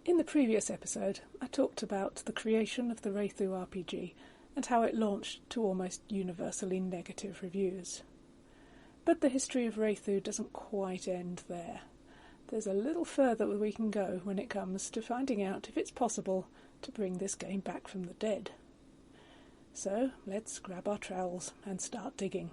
In the previous episode, I talked about the creation of the Wraeththu RPG and how it launched to almost universally negative reviews. But the history of Wraeththu doesn't quite end there. There's a little further we can go when it comes to finding out if it's possible to bring this game back from the dead. So let's grab our trowels and start digging.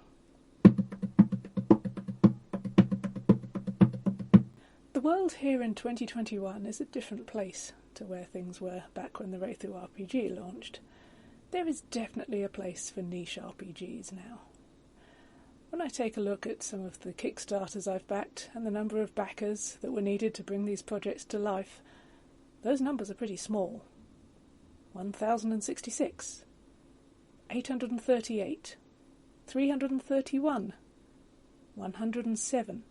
The world here in 2021 is a different place to where things were back when the Wraeththu RPG launched. There is definitely a place for niche RPGs now. When I take a look at some of the Kickstarters I've backed and the number of backers that were needed to bring these projects to life, those numbers are pretty small. 1,066, 838, 331, 107.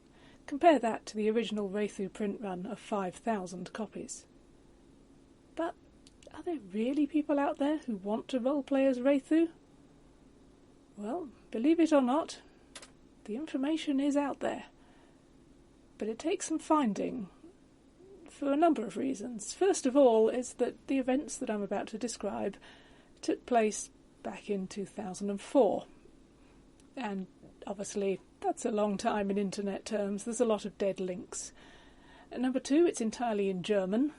Compare that to the original Wraeththu print run of 5,000 copies. But are there really people out there who want to roleplay as Wraeththu? Well, believe it or not, the information is out there. But it takes some finding, for a number of reasons. First of all is that the events that I'm about to describe took place back in 2004. And obviously, that's a long time in internet terms. There's a lot of dead links. And number two, it's entirely in German.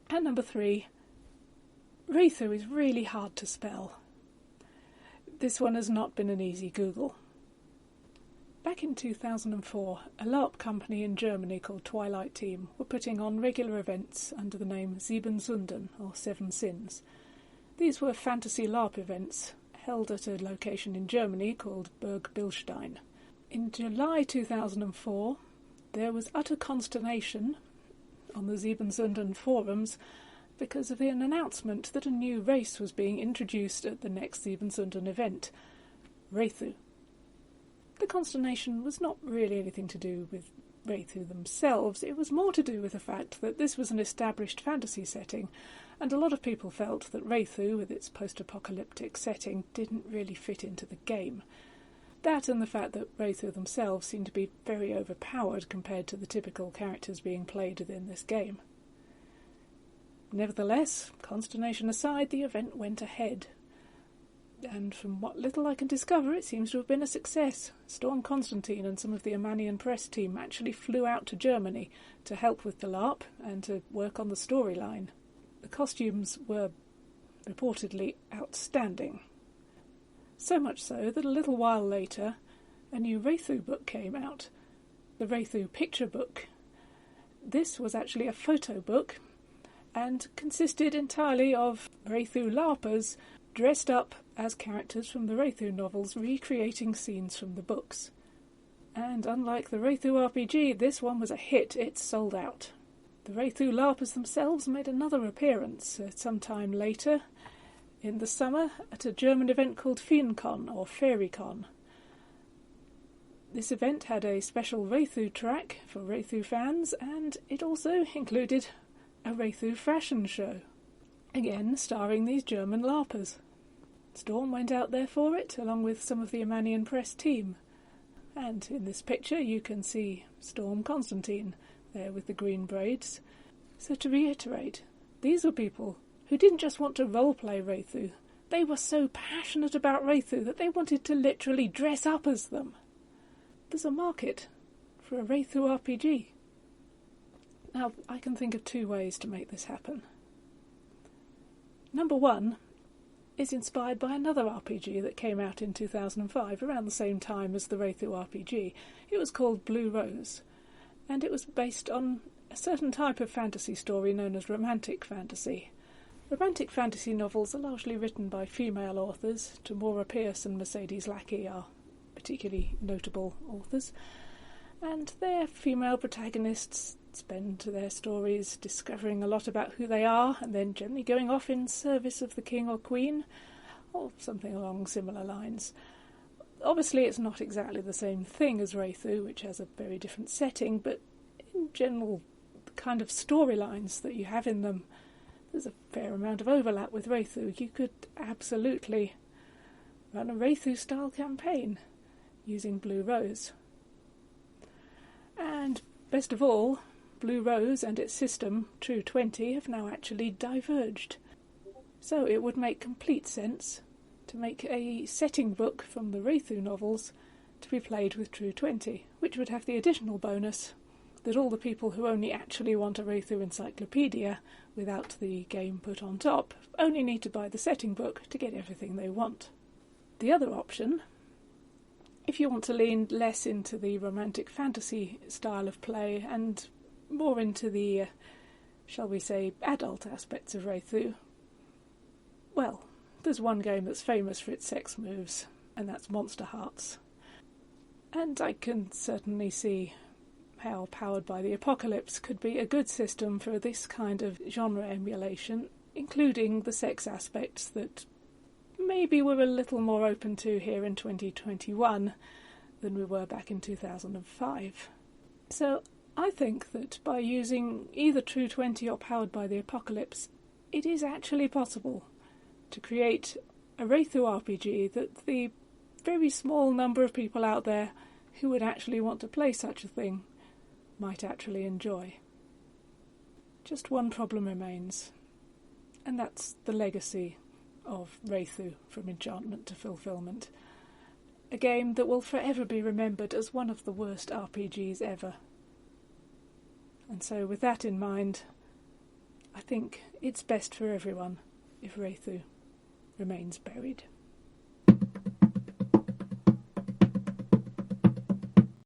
And number three, Wraeththu is really hard to spell. This one has not been an easy Google. Back in 2004, a LARP company in Germany called Twilight Team were putting on regular events under the name Sieben Sünden, or Seven Sins. These were fantasy LARP events held at a location in Germany called Burg Bilstein. In July 2004, there was utter consternation on the Sieben Sünden forums because of an announcement that a new race was being introduced at the next Sieben Sünden event, Wraeththu. The consternation was not really anything to do with Wraeththu themselves, it was more to do with the fact that this was an established fantasy setting, and a lot of people felt that Wraeththu, with its post-apocalyptic setting, didn't really fit into the game. That and the fact that Wraeththu themselves seemed to be very overpowered compared to the typical characters being played within this game. Nevertheless, consternation aside, the event went ahead. And from what little I can discover, it seems to have been a success. Storm Constantine and some of the Armanian press team actually flew out to Germany to help with the LARP and to work on the storyline. The costumes were reportedly outstanding. So much so that a little while later, a new Wraeththu book came out, the Wraeththu picture book. This was actually a photo book and consisted entirely of Wraeththu LARPers dressed up as characters from the Wraeththu novels, recreating scenes from the books. And unlike the Wraeththu RPG, this one was a hit. It sold out. The Wraeththu LARPers themselves made another appearance some time later, in the summer, at a German event called FeenCon, or FairyCon. This event had a special Wraeththu track for Wraeththu fans, and it also included a Wraeththu fashion show, again starring these German LARPers. Storm went out there for it, along with some of the Armanian press team. And in this picture you can see Storm Constantine there with the green braids. So to reiterate, these were people who didn't just want to roleplay Wraeththu. They were so passionate about Wraeththu that they wanted to literally dress up as them. There's a market for a Wraeththu RPG. Now, I can think of two ways to make this happen. Number one is inspired by another RPG that came out in 2005, around the same time as the Wraeththu RPG. It was called Blue Rose, and it was based on a certain type of fantasy story known as romantic fantasy. Romantic fantasy novels are largely written by female authors. Tamora Pierce and Mercedes Lackey are particularly notable authors, and their female protagonists spend their stories discovering a lot about who they are, and then generally going off in service of the king or queen, or something along similar lines. Obviously it's not exactly the same thing as Wraeththu, which has a very different setting, but in general, the kind of storylines that you have in them, there's a fair amount of overlap with Wraeththu. You could absolutely run a Wraeththu-style campaign using Blue Rose. And best of all, Blue Rose and its system, True 20, have now actually diverged. So it would make complete sense to make a setting book from the Wraeththu novels to be played with True 20, which would have the additional bonus that all the people who only actually want a Wraeththu encyclopedia without the game put on top only need to buy the setting book to get everything they want. The other option, if you want to lean less into the romantic fantasy style of play and more into the, shall we say, adult aspects of Wraeththu, well, there's one game that's famous for its sex moves, and that's Monster Hearts. And I can certainly see how Powered by the Apocalypse could be a good system for this kind of genre emulation, including the sex aspects that maybe we're a little more open to here in 2021 than we were back in 2005. So I think that by using either True 20 or Powered by the Apocalypse, it is actually possible to create a Wraeththu RPG that the very small number of people out there who would actually want to play such a thing might actually enjoy. Just one problem remains, and that's the legacy of Wraeththu from enchantment to fulfillment. A game that will forever be remembered as one of the worst RPGs ever. And so with that in mind, I think it's best for everyone if Wraeththu remains buried.